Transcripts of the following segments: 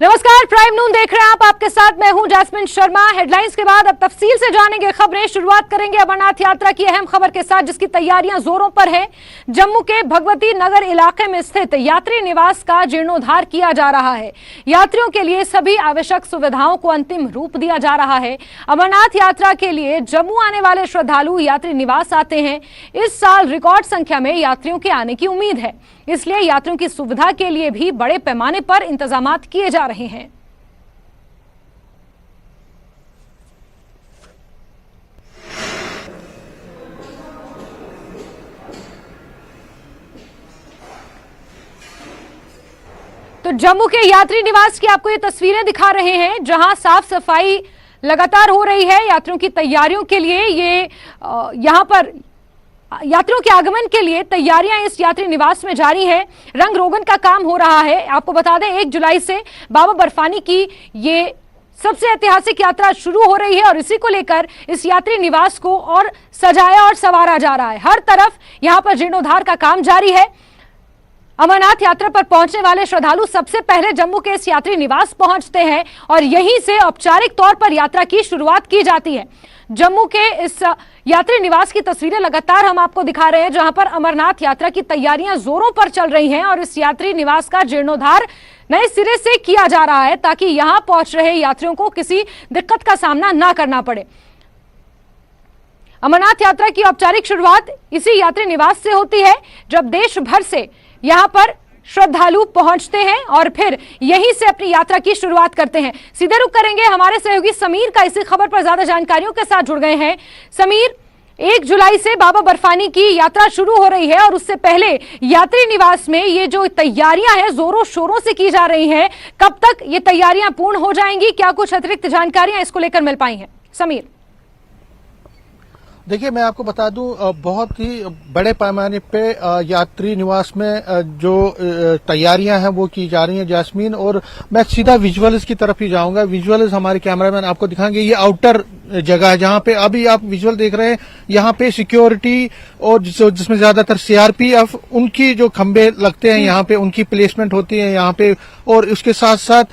नमस्कार, प्राइम नून देख रहे हैं आप। आपके साथ मैं हूं जैस्मिन शर्मा। हेडलाइंस के बाद अब तफसील से जानेंगे खबरें। शुरुआत करेंगे अमरनाथ यात्रा की अहम खबर के साथ, जिसकी तैयारियां जोरों पर है। जम्मू के भगवती नगर इलाके में स्थित यात्री निवास का जीर्णोद्धार किया जा रहा है। यात्रियों के लिए सभी आवश्यक सुविधाओं को अंतिम रूप दिया जा रहा है। अमरनाथ यात्रा के लिए जम्मू आने वाले श्रद्धालु यात्री निवास आते हैं। इस साल रिकॉर्ड संख्या में यात्रियों के आने की उम्मीद है, इसलिए यात्रियों की सुविधा के लिए भी बड़े पैमाने पर इंतजामात किए जा रहे हैं। तो जम्मू के यात्री निवास की आपको ये तस्वीरें दिखा रहे हैं, जहां साफ सफाई लगातार हो रही है। यात्रियों की तैयारियों के लिए यहां पर यात्रियों के आगमन के लिए तैयारियां इस यात्री निवास में जारी है। रंग रोगन का काम हो रहा है। आपको बता दें 1 जुलाई से बाबा बर्फानी की ये सबसे ऐतिहासिक यात्रा शुरू हो रही है और इसी को लेकर इस यात्री निवास को और सजाया और संवारा जा रहा है। हर तरफ यहां पर जीर्णोद्धार का काम जारी है। अमरनाथ यात्रा पर पहुंचने वाले श्रद्धालु सबसे पहले जम्मू के इस यात्री निवास पहुंचते हैं और यहीं से औपचारिक तौर पर यात्रा की शुरुआत की जाती है। जम्मू के इस यात्री निवास की तस्वीरें लगातार हम आपको दिखा रहे हैं, जहां पर अमरनाथ यात्रा की तैयारियां जोरों पर चल रही हैं और इस यात्री निवास का जीर्णोद्धार नए सिरे से किया जा रहा है, ताकि यहां पहुंच रहे यात्रियों को किसी दिक्कत का सामना ना करना पड़े। अमरनाथ यात्रा की औपचारिक शुरुआत इसी यात्री निवास से होती है, जब देश भर से यहां पर श्रद्धालु पहुंचते हैं और फिर यहीं से अपनी यात्रा की शुरुआत करते हैं। सीधे रुख करेंगे हमारे सहयोगी समीर का, इसी खबर पर ज्यादा जानकारियों के साथ जुड़ गए हैं। समीर, 1 जुलाई से बाबा बर्फानी की यात्रा शुरू हो रही है और उससे पहले यात्री निवास में ये जो तैयारियां हैं जोरों शोरों से की जा रही हैं, कब तक ये तैयारियां पूर्ण हो जाएंगी? क्या कुछ अतिरिक्त जानकारियां इसको लेकर मिल पाई हैं? समीर, देखिए, मैं आपको बता दूं, बहुत ही बड़े पैमाने पे यात्री निवास में जो तैयारियां हैं वो की जा रही हैं जैस्मीन, और मैं सीधा विजुअल्स की तरफ ही जाऊंगा। विजुअल्स हमारे कैमरामैन आपको दिखाएंगे। ये आउटर जगह है जहां पे अभी आप विजुअल देख रहे हैं। यहाँ पे सिक्योरिटी और जिसमें ज्यादातर सीआरपीएफ उनकी जो खंबे लगते हैं यहाँ पे, उनकी प्लेसमेंट होती है यहाँ पे, और उसके साथ साथ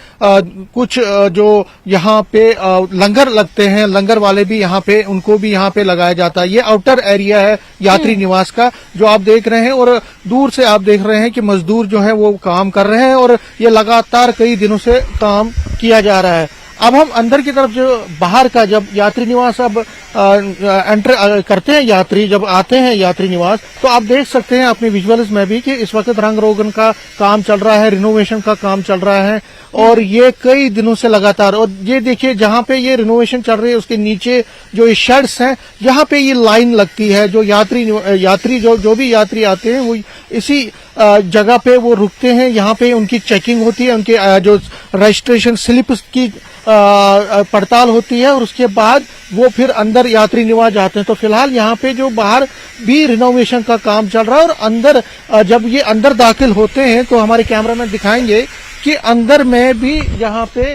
कुछ जो यहाँ पे लंगर लगते हैं, लंगर वाले भी यहाँ पे, उनको भी यहाँ पे लगाया जाता है। ये आउटर एरिया है यात्री निवास का जो आप देख रहे हैं, और दूर से आप देख रहे हैं कि मजदूर जो है वो काम कर रहे हैं और ये लगातार कई दिनों से काम किया जा रहा है। अब हम अंदर की तरफ, जो बाहर का जब यात्री निवास अब एंटर करते हैं यात्री, जब आते हैं यात्री निवास, तो आप देख सकते हैं अपने विजुअल्स में भी कि इस वक्त रंग रोगन का काम चल रहा है, रिनोवेशन का काम चल रहा है, और ये कई दिनों से लगातार। और ये देखिए, जहां पे ये रिनोवेशन चल रही है उसके नीचे जो ये शेड्स हैं, यहाँ पे ये लाइन लगती है। जो यात्री जो भी यात्री आते हैं वो इसी जगह पे वो रुकते हैं। यहाँ पे उनकी चेकिंग होती है, उनके जो रजिस्ट्रेशन स्लिप की पड़ताल होती है, और उसके बाद वो फिर अंदर यात्री निवास जाते हैं। तो फिलहाल यहाँ पे जो बाहर भी रिनोवेशन का काम चल रहा है, और अंदर जब ये अंदर दाखिल होते हैं तो हमारे कैमरामैन दिखाएंगे कि अंदर में भी यहाँ पे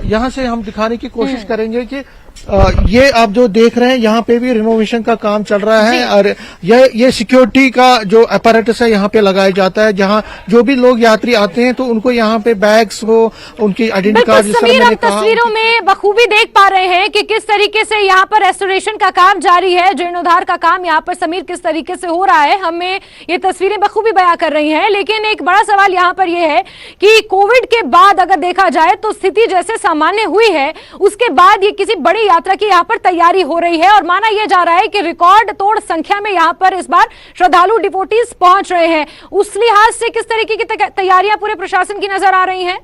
यहाँ से हम दिखाने की कोशिश करेंगे कि ये आप जो देख रहे हैं यहाँ पे भी रिनोवेशन का काम चल रहा है, और ये सिक्योरिटी का जो अपैरेटस है यहाँ पे लगाया जाता है। जहाँ जो भी लोग यात्री आते हैं तो उनको यहाँ पे बैग्स हो, उनकी आइडेंटिटी कार्ड, जिस तरह मैंने कहा, तस्वीरों में बखूबी देख पा रहे हैं कि किस तरीके से यहाँ पर रेस्टोरेशन का काम जारी है, जीर्णोद्धार का काम यहाँ पर समीर किस तरीके से हो रहा है, हमें ये तस्वीरें बखूबी बयां कर रही हैं। लेकिन एक बड़ा सवाल यहाँ पर यह है कि कोविड के बाद अगर देखा जाए तो स्थिति जैसे सामान्य हुई है, उसके बाद ये किसी बड़ी यात्रा की यहाँ पर तैयारी हो रही है और माना यह जा रहा है कि रिकॉर्ड तोड़ संख्या में यहाँ पर इस बार श्रद्धालु डिवोटीज पहुंच रहे हैं। उस लिहाज से किस तरीके की तैयारियां पूरे प्रशासन की नजर आ रही हैं?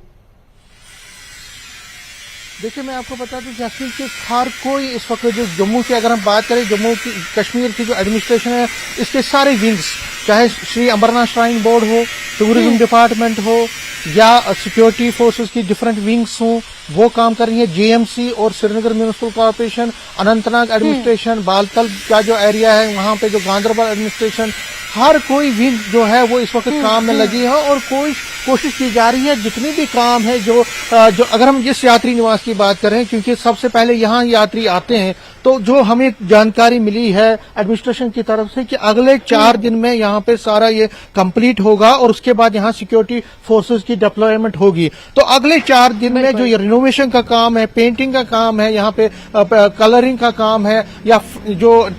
देखिए, मैं आपको बता दूं जैसे कि हर कोई इस वक्त जो जम्मू की, अगर हम बात करें जम्मू की कश्मीर की जो एडमिनिस्ट्रेशन है, इसके सारे विंग्स, चाहे श्री अमरनाथ श्राइन बोर्ड हो, टूरिज्म डिपार्टमेंट हो, या सिक्योरिटी फोर्सेस की डिफरेंट विंग्स हो, वो काम कर रही है। जेएमसी और Srinagar municipal corporation, Anantnag administration, Baltal का जो एरिया है वहां पे जो गांधरबल एडमिनिस्ट्रेशन, हर कोई विंग जो है वो इस वक्त काम में लगी है, और कोई कोशिश की जा रही है। जितने भी काम है जो अगर हम इस यात्री निवास की बात करें, क्योंकि सबसे पहले यहाँ यात्री आते हैं, तो जो हमें जानकारी मिली है एडमिनिस्ट्रेशन की तरफ से कि अगले 4 दिन में यहाँ पे सारा ये कंप्लीट होगा और उसके बाद यहाँ सिक्योरिटी फोर्सेस की डिप्लॉयमेंट होगी। तो अगले 4 दिन में जो ये रिनोवेशन का काम है, पेंटिंग का काम है, यहाँ पे कलरिंग का काम है, या जो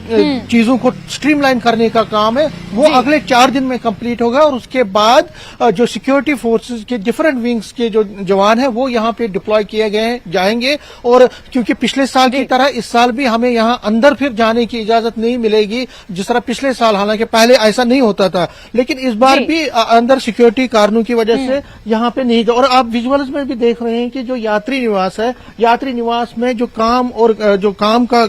चीजों को स्ट्रीमलाइन करने का काम है, वो अगले 4 दिन में कंप्लीट होगा। और उसके बाद जो सिक्योरिटी फोर्सेस के डिफरेंट विंग्स के जो जवान है वो यहाँ पे डिप्लॉय किए गए जाएंगे। और क्योंकि पिछले साल की तरह इस साल भी हमें यहाँ अंदर फिर जाने की इजाजत नहीं मिलेगी, जिस तरह पिछले साल, हालांकि पहले ऐसा नहीं होता था, लेकिन इस बार भी अंदर सिक्योरिटी कारणों की वजह से यहाँ पे नहीं। और आप विजुअल्स में भी देख रहे हैं कि जो यात्री निवास है, यात्री निवास में जो काम और जो काम का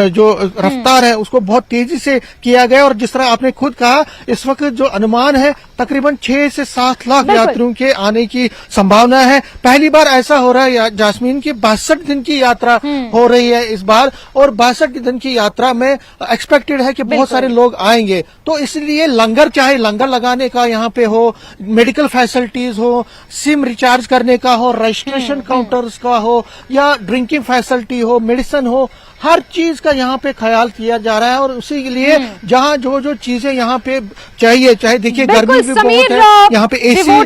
जो रफ्तार है उसको बहुत तेजी से किया गया। और जिस तरह आपने खुद कहा, इस वक्त जो अनुमान है तकरीबन 6 से 7 लाख यात्रियों के आने की संभावना है। पहली बार ऐसा हो रहा है जास्मीन की 62 दिन की यात्रा हो रही है इस बार, और 62 दिन की यात्रा में एक्सपेक्टेड है कि बहुत सारे लोग आएंगे। तो इसलिए लंगर, चाहे लंगर लगाने का यहाँ पे हो, मेडिकल फैसिलिटीज हो, सिम रिचार्ज करने का हो, रजिस्ट्रेशन काउंटर्स का हो, या ड्रिंकिंग फैसिलिटी हो, मेडिसिन हो, हर चीज का यहाँ पे ख्याल किया जा रहा है। और उसी के लिए जहाँ जो चीजें यहाँ पे चाहिए, चाहे देखिए गर्मी भी बहुत है, यहाँ पे एसी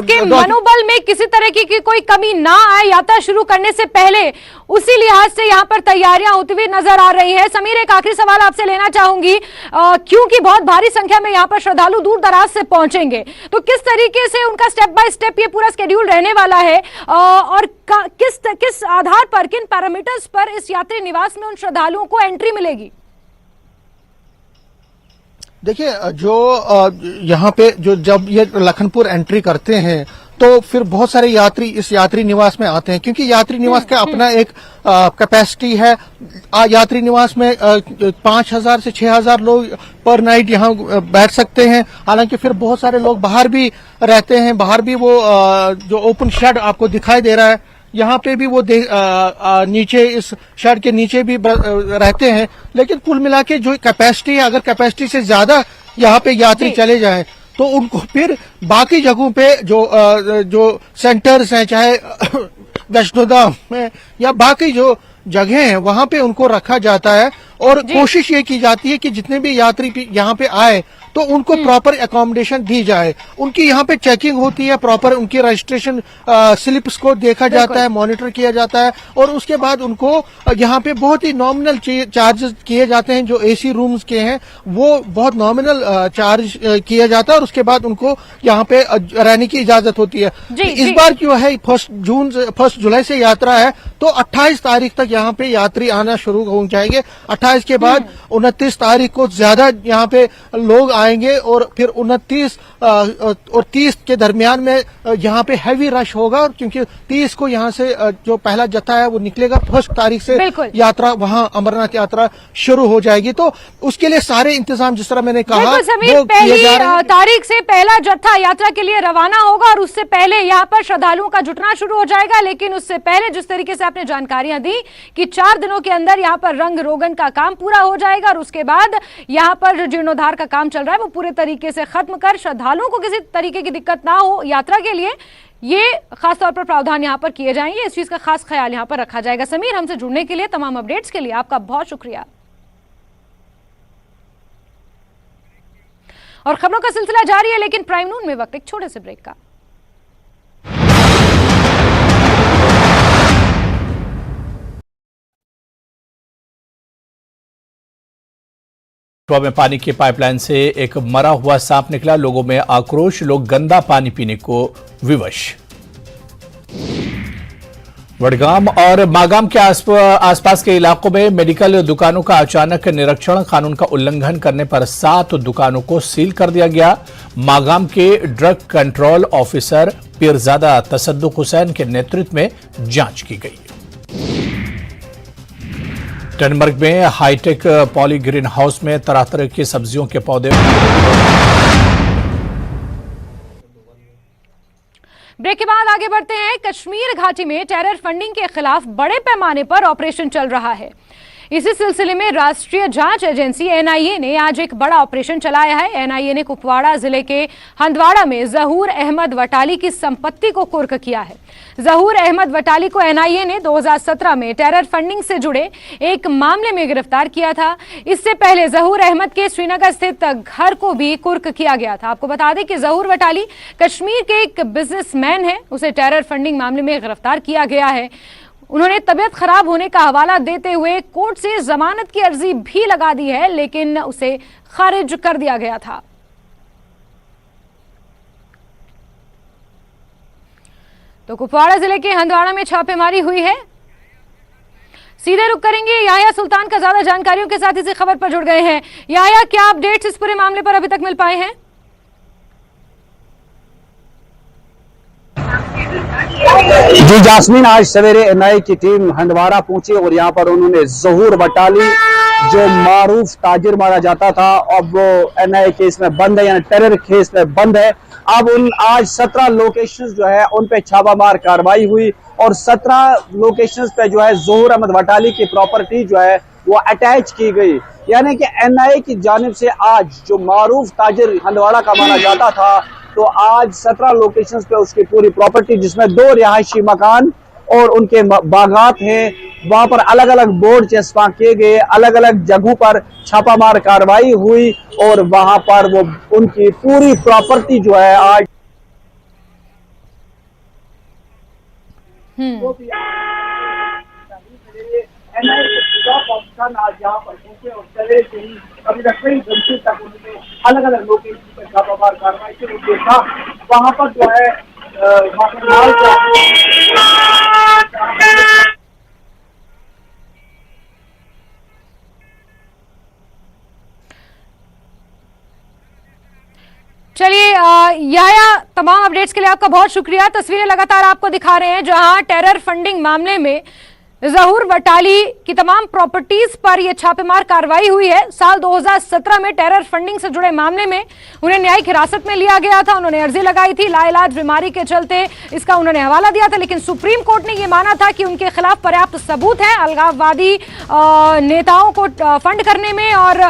के मनोबल में किसी तरह की कोई कमी ना आए यात्रा शुरू करने से पहले, उसी लिहाज से यहाँ पर तैयारियां होती हुई नजर आ रही है। समीर, एक आखिरी सवाल आपसे लेना चाहूंगी, क्योंकि बहुत भारी संख्या में यहाँ पर श्रद्धालु दूर दराज से पहुंचेंगे, तो किस तरीके से उनका स्टेप बाय स्टेप ये पूरा शेड्यूल रहने वाला है, और किस आधार पर, किन पैरामीटर्स पर इस यात्री निवास में उन श्रद्धालुओं को एंट्री मिलेगी? देखिए, जो यहाँ पे जो जब ये लखनपुर एंट्री करते हैं तो फिर बहुत सारे यात्री इस यात्री निवास में आते हैं, क्योंकि यात्री निवास का अपना एक कैपेसिटी है। यात्री निवास में 5,000 से 6,000 लोग पर नाइट यहाँ बैठ सकते हैं। हालांकि फिर बहुत सारे लोग बाहर भी रहते हैं, बाहर भी वो जो ओपन शेड आपको दिखाई दे रहा है, यहाँ पे भी वो नीचे इस शेड के नीचे भी रहते हैं। लेकिन कुल मिला के जो कैपेसिटी है, अगर कैपेसिटी से ज्यादा यहाँ पे यात्री चले जाएं तो उनको फिर बाकी जगहों पे जो सेंटर्स हैं, चाहे वैष्णोधाम में या बाकी जो जगह हैं, वहां पे उनको रखा जाता है। और कोशिश ये की जाती है कि जितने भी यात्री यहाँ पे आए तो उनको प्रॉपर एकोमोडेशन दी जाए। उनकी यहाँ पे चेकिंग होती है, प्रॉपर उनकी रजिस्ट्रेशन स्लिप्स को देखा जाता है, मॉनिटर किया जाता है, और उसके बाद उनको यहाँ पे बहुत ही नॉमिनल चार्जेस किए जाते हैं। जो एसी रूम्स के हैं वो बहुत नॉमिनल चार्ज किया जाता है, और उसके बाद उनको यहाँ पे रहने की इजाजत होती है। इस बार क्यों है 1 जुलाई से यात्रा है, तो 28 तारीख तक यहाँ पे यात्री आना शुरू हो जाएंगे। 28 के बाद 29 तारीख को ज्यादा यहाँ पे लोग आएंगे, और फिर 29 और 30 के दरमियान में यहाँ पे हैवी रश होगा, क्योंकि 30 को यहाँ से जो पहला जत्था है वो निकलेगा। 1 तारीख से यात्रा वहाँ अमरनाथ यात्रा शुरू हो जाएगी। तो उसके लिए सारे इंतजाम, जिस तरह मैंने कहा, वो पहली तारीख से पहला जत्था यात्रा के लिए रवाना होगा, और उससे पहले यहाँ पर श्रद्धालुओं का जुटना शुरू हो जाएगा। लेकिन उससे पहले जिस तरीके से आपने जानकारियां दी कि 4 दिनों के अंदर यहाँ पर रंग रोगन का काम पूरा हो जाएगा, और उसके बाद यहाँ पर जो जीर्णोद्धार का काम चल रहा है वो पूरे तरीके से खत्म कर श्रद्धालुओं को किसी तरीके की दिक्कत ना हो यात्रा के लिए, ये खास तौर पर प्रावधान यहाँ पर किए जाएंगे। इस चीज का खास ख्याल यहाँ पर रखा जाएगा। समीर, हमसे जुड़ने के लिए, तमाम अपडेट्स के लिए आपका बहुत शुक्रिया। और खबरों का सिलसिला जारी है, लेकिन प्राइम नून में वक्त एक छोटे से ब्रेक का। में पानी की पाइपलाइन से एक मरा हुआ सांप निकला, लोगों में आक्रोश, लोग गंदा पानी पीने को विवश। वडगाम और मागाम के आसपास के इलाकों में मेडिकल दुकानों का अचानक निरीक्षण, कानून का उल्लंघन करने पर 7 दुकानों को सील कर दिया गया। मागाम के drug control officer Peerzada Tasadduq Hussain के नेतृत्व में जांच की गई। टनबर्ग में हाईटेक पॉली ग्रीन हाउस में तरह तरह की सब्जियों के पौधे। ब्रेक के बाद आगे बढ़ते हैं। कश्मीर घाटी में टेरर फंडिंग के खिलाफ बड़े पैमाने पर ऑपरेशन चल रहा है। इसी सिलसिले में राष्ट्रीय जांच एजेंसी एनआईए ने आज एक बड़ा ऑपरेशन चलाया है। एनआईए ने कुपवाड़ा जिले के हंदवाड़ा में जहूर अहमद वटाली की संपत्ति को कुर्क किया है। जहूर अहमद वटाली को एनआईए ने 2017 में टेरर फंडिंग से जुड़े एक मामले में गिरफ्तार किया था। इससे पहले जहूर अहमद के श्रीनगर स्थित घर को भी कुर्क किया गया था। आपको बता दें कि जहूर वटाली कश्मीर के एक बिजनेसमैन है, उसे टेरर फंडिंग मामले में गिरफ्तार किया गया है। उन्होंने तबीयत खराब होने का हवाला देते हुए कोर्ट से जमानत की अर्जी भी लगा दी है, लेकिन उसे खारिज कर दिया गया था। तो कुपवाड़ा जिले के हंदवाड़ा में छापेमारी हुई है। सीधे रुक करेंगे याह्या सुल्तान का ज्यादा जानकारियों के साथ इसी खबर पर जुड़ गए हैं। याह्या, क्या अपडेट्स इस पूरे मामले पर अभी तक मिल पाए हैं? जी जास्मीन, आज सवेरे एनआईए की टीम हंदवाड़ा पहुंची और यहाँ पर उन्होंने जहूर वटाली जो मारूफ ताजिर माना जाता था, अब वो एनआईए केस में बंद है, यानी टेरर केस में बंद है। अब आज 17 लोकेशंस जो है उन पे छापामार कार्रवाई हुई और 17 लोकेशंस पे जो है जहूर अहमद वटाली की प्रॉपर्टी जो है वो अटैच की गई। यानी कि एनआईए की जानिब से आज जो मारूफ ताजिर हंदवाड़ा का माना जाता था, तो आज 17 लोकेशंस पे उसकी पूरी प्रॉपर्टी, जिसमें 2 रिहायशी मकान और उनके बागात हैं, वहां पर अलग अलग बोर्ड चस्पा किए गए, अलग अलग जगहों पर छापामार कार्रवाई हुई और वहां पर वो उनकी पूरी प्रॉपर्टी जो है आज आज यहाँ पर पहुंचे और चले से ही अभी तक कई घंटे तक उन्होंने अलग अलग लोकेशन पर छापामार कार्रवाई शुरू की था। वहां पर जो है चलिए याह्या, तमाम अपडेट्स के लिए आपका बहुत शुक्रिया। तस्वीरें लगातार आपको दिखा रहे हैं जहां टेरर फंडिंग मामले में जहूर वटाली की तमाम प्रॉपर्टीज पर यह छापेमार कार्रवाई हुई है। साल 2017 में टेरर फंडिंग से जुड़े मामले में उन्हें न्यायिक हिरासत में लिया गया था। उन्होंने अर्जी लगाई थी, लाइलाज बीमारी के चलते इसका उन्होंने हवाला दिया था, लेकिन सुप्रीम कोर्ट ने यह माना था कि उनके खिलाफ पर्याप्त सबूत है अलगाववादी नेताओं को फंड करने में और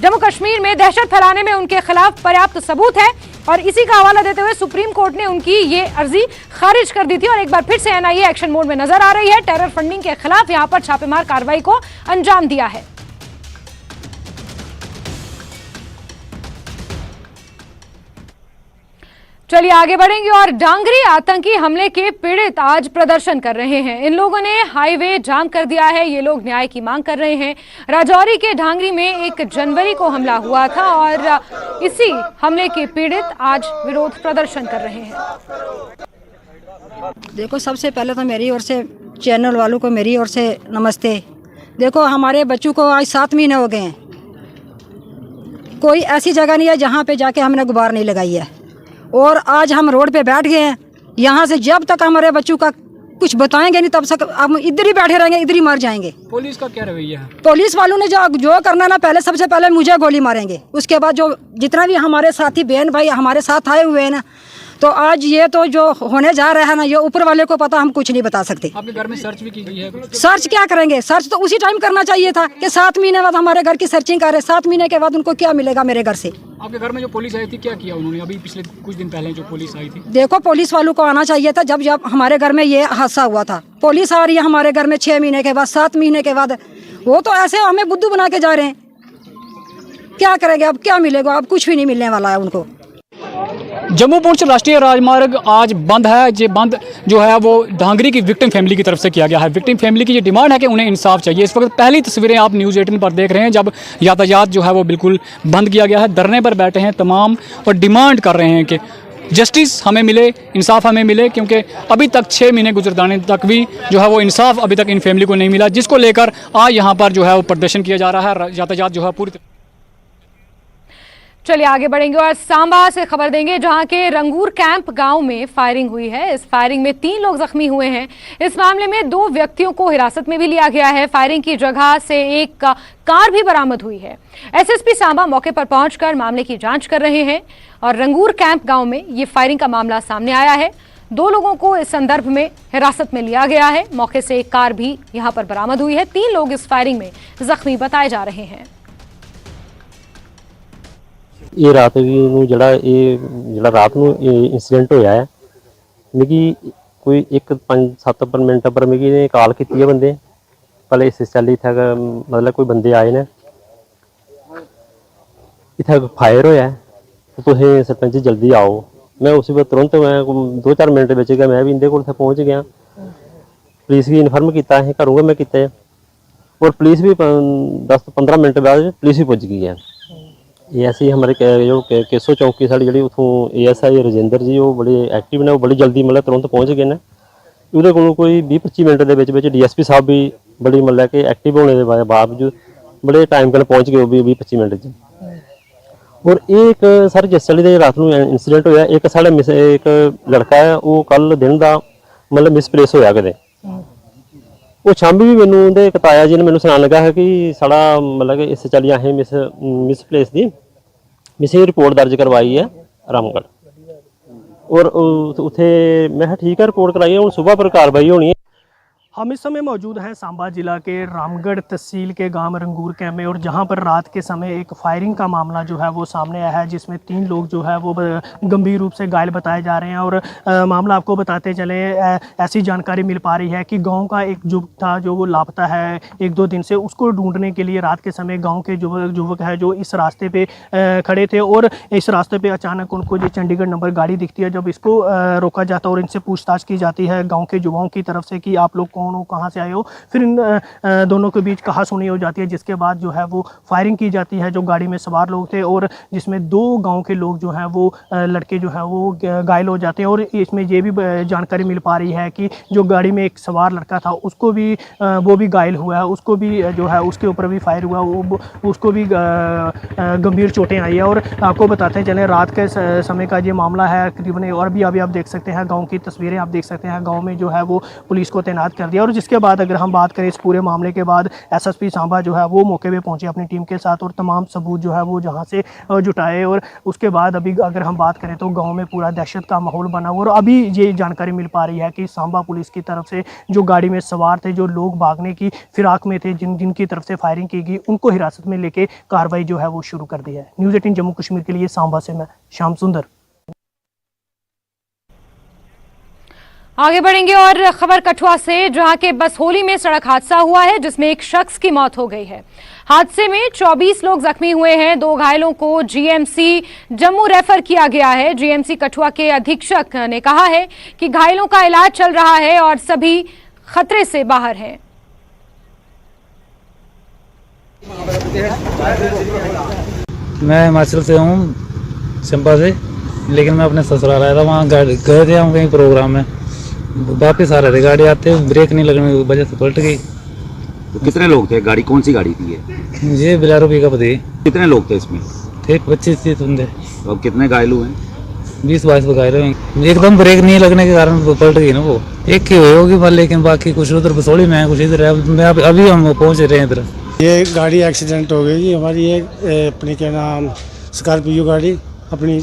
जम्मू कश्मीर में दहशत फैलाने में उनके खिलाफ पर्याप्त सबूत है। और इसी का हवाला देते हुए सुप्रीम कोर्ट ने उनकी ये अर्जी खारिज कर दी थी और एक बार फिर से एनआईए एक्शन मोड में नजर आ रही है। टेरर फंडिंग के खिलाफ यहां पर छापेमार कार्रवाई को अंजाम दिया है। चलिए आगे बढ़ेंगे और डांगरी आतंकी हमले के पीड़ित आज प्रदर्शन कर रहे हैं। इन लोगों ने हाईवे जाम कर दिया है। ये लोग न्याय की मांग कर रहे हैं। राजौरी के डांगरी में 1 जनवरी को हमला हुआ था और इसी हमले के पीड़ित आज विरोध प्रदर्शन कर रहे हैं। देखो, सबसे पहले तो मेरी ओर से चैनल वालों को मेरी ओर से नमस्ते। देखो, हमारे बच्चों को आज 7 महीने हो गए हैं। कोई ऐसी जगह नहीं है जहाँ पे जाके हमने गुबार नहीं लगाई है और आज हम रोड पे बैठ गए हैं। यहाँ से जब तक हमारे बच्चों का कुछ बताएंगे नहीं तब तक हम इधर ही बैठे रहेंगे, इधर ही मर जाएंगे। पुलिस का क्या रवैया है? पुलिस वालों ने जो करना ना, पहले सबसे पहले मुझे गोली मारेंगे, उसके बाद जो जितना भी हमारे साथी बहन भाई हमारे साथ आए हुए हैं ना, तो आज ये तो जो होने जा रहा है ना, ये ऊपर वाले को पता, हम कुछ नहीं बता सकते। आपके घर में सर्च भी की गई है? सर्च क्या करेंगे? सर्च तो उसी टाइम करना चाहिए था कि 7 महीने बाद हमारे घर की सर्चिंग कर रहे। 7 महीने के बाद उनको क्या मिलेगा मेरे घर से? आपके घर में जो पुलिस आई थी क्या किया उन्होंने? अभी पिछले कुछ दिन पहले जो पुलिस आई थी, देखो, पुलिस वालों को आना चाहिए था जब हमारे घर में ये हादसा हुआ था। पुलिस आ रही है हमारे घर में 6 महीने के बाद, 7 महीने के बाद। वो तो ऐसे हमें बुद्धू बना के जा रहे हैं। क्या करेंगे? अब क्या मिलेगा? अब कुछ भी नहीं मिलने वाला है उनको। जम्मू पुंछ राष्ट्रीय राजमार्ग आज बंद है। ये बंद जो है वो डांगरी की विक्टिम फैमिली की तरफ से किया गया है। विक्टिम फैमिली की ये डिमांड है कि उन्हें इंसाफ चाहिए। इस वक्त पहली तस्वीरें आप न्यूज़ 18 पर देख रहे हैं जब यातायात जो है वो बिल्कुल बंद किया गया है। धरने पर बैठे हैं तमाम और डिमांड कर रहे हैं कि जस्टिस हमें मिले, इंसाफ हमें मिले, क्योंकि अभी तक 6 महीने गुजरदाने तक भी जो है वो इंसाफ अभी तक इन फैमिली को नहीं मिला, जिसको लेकर आज यहाँ पर जो है वो प्रदर्शन किया जा रहा है। यातायात जो है पूरी चलिए आगे बढ़ेंगे और सांबा से खबर देंगे जहां के रंगूर कैंप गांव में फायरिंग हुई है। इस फायरिंग में 3 लोग जख्मी हुए हैं। इस मामले में 2 व्यक्तियों को हिरासत में भी लिया गया है। फायरिंग की जगह से एक कार भी बरामद हुई है। एसएसपी सांबा मौके पर पहुंचकर मामले की जांच कर रहे हैं और रंगूर कैंप गांव में ये फायरिंग का मामला सामने आया है। 2 लोगों को इस संदर्भ में हिरासत में लिया गया है। मौके से एक कार भी यहां पर बरामद हुई है। 3 लोग इस फायरिंग में जख्मी बताए जा रहे हैं। ये रात ਨੂੰ ਜਿਹੜਾ ਰਾਤ ਨੂੰ इंसीडेंट होया है मिगी कोई 1-5-7 मिनट पर मिगी ने कॉल की है बंदे पहले इस चाली इत्थै मतलब कोई बंदे आए ने इत्थै फायर होया तो तुसीं सरपंच जल्दी आओ। मैं उसी पर तुरंत मैं 2-4 मिनट बिच गया मैं भी इंदे कोल पहुंच गया। पुलिस भी इन्फॉर्म किया है घरों मैं किया और पुलिस भी 10-15 मिनट बाद पुलिस भी पहुंच गई है। ये ऐसे ही हमारे जो केसो चौकी साड़ी जी उतों ASI राजेंद्र जी वो बड़े एक्टिव ने, वो बड़ी जल्दी मतलब तुरंत पहुँच गए हैं। उहदे कोल कोई 20-25 मिनट के DSP साहब भी बड़ी मतलब कि एक्टिव होने के बावजूद बड़े टाइम कल पहुँच गए, वो भी 20-25 मिनट। और एक सर जिस चाली रात को इंसीडेंट होया एक साढ़े एक लड़का है वो कल दिन का मतलब मिसप्लेस होया कदे वो शामी भी मैनू उहदे एक ताया जी ने मैनू सुनान लगा है कि साड़ा मतलब कि इस चाली असें मिसप्लेस की मिसिंग रिपोर्ट दर्ज करवाई है रामगढ़ और उथे मैं ठीक है रिपोर्ट कराई है हूँ सुबह पर कार्रवाई होनी है। हम इस समय मौजूद हैं सांबा जिला के रामगढ़ तहसील के गांव रंगूर कैंप में और जहां पर रात के समय एक फायरिंग का मामला जो है वो सामने आया है जिसमें 3 लोग जो है वो गंभीर रूप से घायल बताए जा रहे हैं। और मामला आपको बताते चले ऐसी जानकारी मिल पा रही है कि गांव का एक युवक था जो वो लापता है 1-2 दिन से, उसको ढूंढने के लिए रात के समय गाँव के युवक है जो इस रास्ते पर खड़े थे और इस रास्ते पर अचानक उनको जो चंडीगढ़ नंबर गाड़ी दिखती है। जब इसको रोका जाता है और इनसे पूछताछ की जाती है गाँव के युवाओं की तरफ से कि आप लोग कौन हो, कहाँ से आए हो, फिर इन दोनों के बीच कहासुनी हो जाती है जिसके बाद जो है वो फायरिंग की जाती है जो गाड़ी में सवार लोग थे और जिसमें 2 गांव के लोग जो हैं वो लड़के जो हैं वो घायल हो जाते हैं। और इसमें ये भी जानकारी मिल पा रही है कि जो गाड़ी में एक सवार लड़का था उसको भी वो भी घायल हुआ है, उसको भी जो है उसके ऊपर भी फायर हुआ, उसको भी गंभीर चोटें आई है। और आपको बताते चलें रात के समय का ये मामला है करीबन। और भी अभी आप देख सकते हैं गाँव की तस्वीरें आप देख सकते हैं, गाँव में जो है वो पुलिस को तैनात कर दिया। और जिसके बाद अगर हम बात करें इस पूरे मामले के बाद SSP सांबा जो है वो मौके पे पहुंचे अपनी टीम के साथ और तमाम सबूत जो है वो जहां से जुटाए। और उसके बाद अभी अगर हम बात करें तो गांव में पूरा दहशत का माहौल बना हुआ। और अभी ये जानकारी मिल पा रही है कि सांबा पुलिस की तरफ से जो गाड़ी में सवार थे, जो लोग भागने की फिराक में थे, जिनकी तरफ से फायरिंग की गई, उनको हिरासत में लेके कार्रवाई जो है वो शुरू कर दी है। न्यूज़ 18 जम्मू कश्मीर के लिए सांबा से मैं श्याम सुंदर। आगे बढ़ेंगे और खबर कठुआ से जहां के बसहोली में सड़क हादसा हुआ है जिसमें एक शख्स की मौत हो गई है। हादसे में 24 लोग जख्मी हुए हैं। 2 घायलों को GMC जम्मू रेफर किया गया है। GMC कठुआ के अधीक्षक ने कहा है कि घायलों का इलाज चल रहा है और सभी खतरे से बाहर हैं। मैं हिमाचल से हूँ, चंबा से, लेकिन मैं अपने ससुराल आया था, वहाँ गए थे हम कहीं प्रोग्राम में, वापस आ रहे थे, गाड़ी आते ब्रेक नहीं लगने की वजह से पलट गई। तो कितने लोग थे? गाड़ी कौन सी गाड़ी थी ये? ये बोलेरो पिकअप थी। कितने लोग थे इसमें? थे 25-30 बंदे। और कितने घायल हुए? 20-22 घायल हुए। एकदम ब्रेक नहीं लगने के कारण पलट गई ना वो। एक की हुई होगी पर लेकिन बाकी कुछ उधर बसोली में है, कुछ इधर है। अभी हम पहुँच रहे हैं इधर। ये गाड़ी एक्सीडेंट हो गई हमारी, ये अपनी क्या नाम स्कॉर्पियो गाड़ी अपनी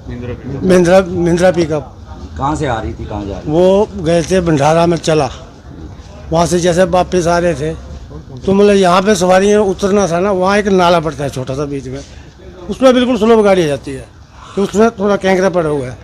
महिंद्रा पिकअप। कहाँ से आ रही थी, कहाँ जा रही? वो गए थे भंडारा में चला, वहाँ से जैसे वापस आ रहे थे तो मतलब यहाँ पे सवारी उतरना था ना, वहाँ एक नाला पड़ता है छोटा सा बीच में, उसमें बिल्कुल स्लो गाड़ी आ जाती है तो उसमें थोड़ा कैंकरा पड़ा हुआ है।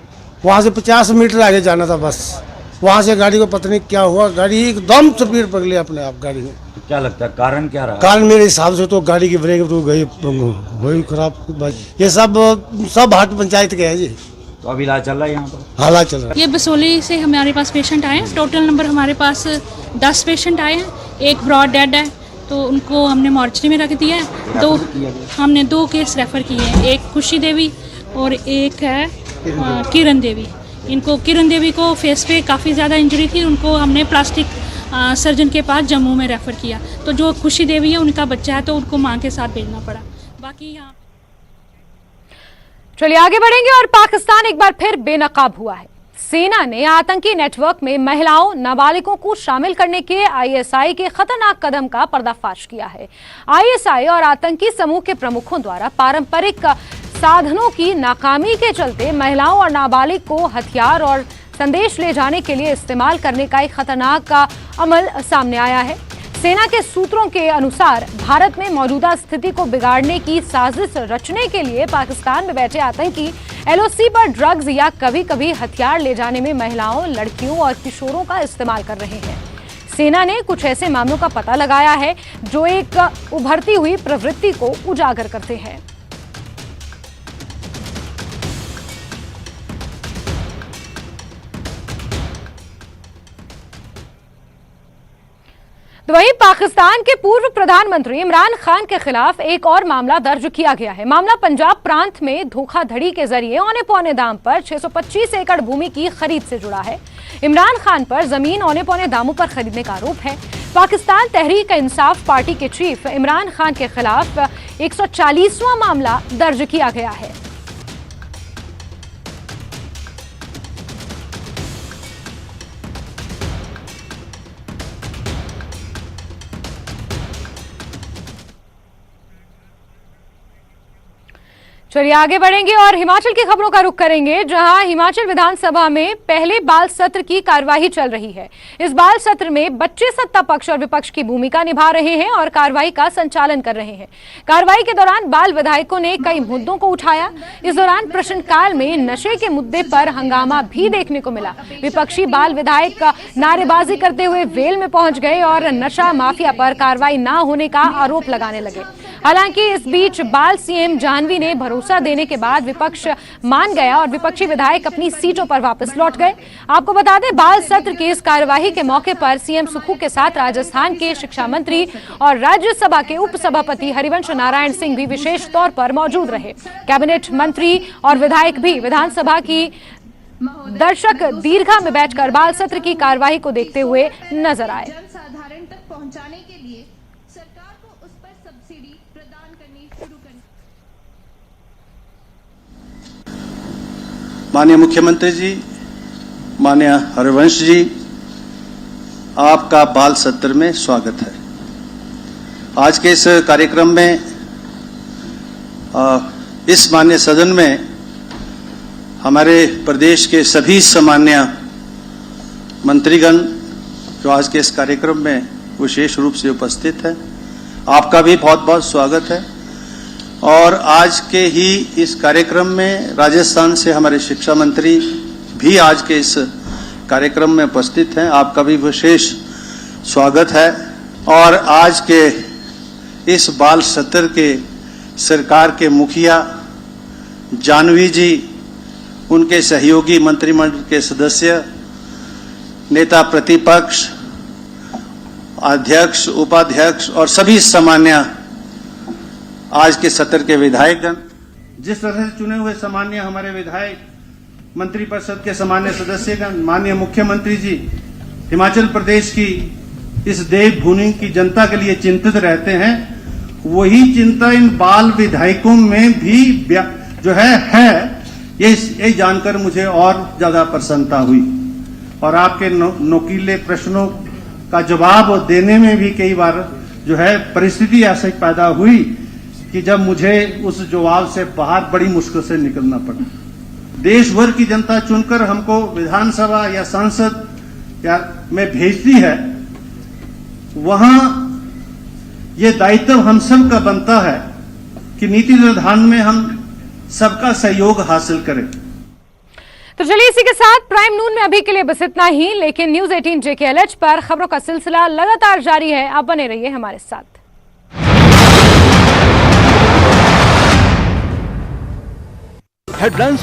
वहाँ से 50 मीटर आगे जाना था बस, वहाँ से गाड़ी को पता नहीं क्या हुआ, गाड़ी एकदम स्पीड पकड़ी अपने आप गाड़ी में। तो क्या लगता है कारण क्या रहा? कारण मेरे हिसाब से तो गाड़ी की ब्रेक रुक गई, वही खराब। ये सब हाट पंचायत के है जी। तो अभी इलाज चल रहा है यहाँ पर? हालात चल रहा है। ये बसोली से हमारे पास पेशेंट आए हैं। टोटल नंबर हमारे पास 10 पेशेंट आए हैं। एक ब्रॉड डेड है तो उनको हमने मॉर्चरी में रख दिया है। हमने 2 केस रेफ़र किए हैं, एक खुशी देवी और एक है किरण देवी। इनको किरण देवी को फेस पे काफ़ी ज़्यादा इंजरी थी, उनको हमने प्लास्टिक सर्जन के पास जम्मू में रेफ़र किया। तो जो खुशी देवी है उनका बच्चा है तो उनको माँ के साथ भेजना पड़ा। बाकी यहाँ चलिए आगे बढ़ेंगे और पाकिस्तान एक बार फिर बेनकाब हुआ है। सेना ने आतंकी नेटवर्क में महिलाओं नाबालिगों को शामिल करने के ISI के खतरनाक कदम का पर्दाफाश किया है। ISI और आतंकी समूह के प्रमुखों द्वारा पारंपरिक साधनों की नाकामी के चलते महिलाओं और नाबालिग को हथियार और संदेश ले जाने के लिए इस्तेमाल करने का एक खतरनाक अमल सामने आया है। सेना के सूत्रों के अनुसार भारत में मौजूदा स्थिति को बिगाड़ने की साजिश रचने के लिए पाकिस्तान में बैठे आतंकी एलओसी पर ड्रग्स या कभी कभी हथियार ले जाने में महिलाओं, लड़कियों और किशोरों का इस्तेमाल कर रहे हैं। सेना ने कुछ ऐसे मामलों का पता लगाया है जो एक उभरती हुई प्रवृत्ति को उजागर करते हैं। तो वहीं पाकिस्तान के पूर्व प्रधानमंत्री इमरान खान के खिलाफ एक और मामला दर्ज किया गया है। मामला पंजाब प्रांत में धोखाधड़ी के जरिए औने पौने दाम पर 625 एकड़ भूमि की खरीद से जुड़ा है। इमरान खान पर जमीन औने पौने दामों पर खरीदने का आरोप है। पाकिस्तान तहरीक इंसाफ पार्टी के चीफ इमरान खान के खिलाफ 140वां मामला दर्ज किया गया है। चलिए आगे बढ़ेंगे और हिमाचल की खबरों का रुख करेंगे, जहां हिमाचल विधानसभा में पहले बाल सत्र की कार्यवाही चल रही है। इस बाल सत्र में बच्चे सत्ता पक्ष और विपक्ष की भूमिका निभा रहे हैं और कार्यवाही का संचालन कर रहे हैं। कार्यवाही के दौरान बाल विधायकों ने कई मुद्दों को उठाया। इस दौरान प्रश्नकाल में नशे के मुद्दे पर हंगामा भी देखने को मिला। विपक्षी बाल विधायक नारेबाजी करते हुए वेल में पहुंच गए और नशा माफिया पर कार्रवाई न होने का आरोप लगाने लगे। हालांकि इस बीच बाल सीएम जाह्नवी ने भरोसा देने के बाद विपक्ष मान गया और विपक्षी विधायक अपनी सीटों पर वापस लौट गए। आपको बता दें, बाल सत्र की इस कार्यवाही के मौके पर सीएम सुक्खू के साथ राजस्थान के शिक्षा मंत्री और राज्यसभा के उपसभापति हरिवंश नारायण सिंह भी विशेष तौर पर मौजूद रहे। कैबिनेट मंत्री और विधायक भी विधानसभा की दर्शक दीर्घा में बैठकर बाल सत्र की कार्यवाही को देखते हुए नजर आए। जनसाधारण तक पहुंचाने के लिए सरकार को उस पर सब्सिडी प्रदान करनी शुरू करनी। माननीय मुख्यमंत्री जी, माननीय हरिवंश जी, आपका बाल सत्र में स्वागत है। आज के इस कार्यक्रम में इस माननीय सदन में हमारे प्रदेश के सभी सम्मान्य मंत्रीगण जो आज के इस कार्यक्रम में विशेष रूप से उपस्थित है, आपका भी बहुत बहुत स्वागत है। और आज के ही इस कार्यक्रम में राजस्थान से हमारे शिक्षा मंत्री भी आज के इस कार्यक्रम में उपस्थित हैं, आपका भी विशेष स्वागत है। और आज के इस बाल सत्र के सरकार के मुखिया जाह्नवी जी, उनके सहयोगी मंत्रिमंडल के सदस्य, नेता प्रतिपक्ष, अध्यक्ष, उपाध्यक्ष और सभी सामान्य आज के सत्र के विधायकगण, जिस तरह से चुने हुए सामान्य हमारे विधायक, मंत्रिपरिषद के सामान्य सदस्यगण, माननीय मुख्यमंत्री जी हिमाचल प्रदेश की इस देवभूमि की जनता के लिए चिंतित रहते हैं, वही चिंता इन बाल विधायकों में भी जो है ये जानकर मुझे और ज्यादा प्रसन्नता हुई। और आपके नोकीले प्रश्नों का जवाब देने में भी कई बार जो है परिस्थिति ऐसी पैदा हुई कि जब मुझे उस जवाब से बाहर बड़ी मुश्किल से निकलना पड़ा। देश भर की जनता चुनकर हमको विधानसभा या संसद या में भेजती है, वहां ये दायित्व हम सब का बनता है कि नीति निर्धारण में हम सबका सहयोग हासिल करें। तो चलिए इसी के साथ प्राइम नून में अभी के लिए बस इतना ही, लेकिन न्यूज 18 JKLH पर खबरों का सिलसिला लगातार जारी है। आप बने रहिए हमारे साथ। हेडलाइंस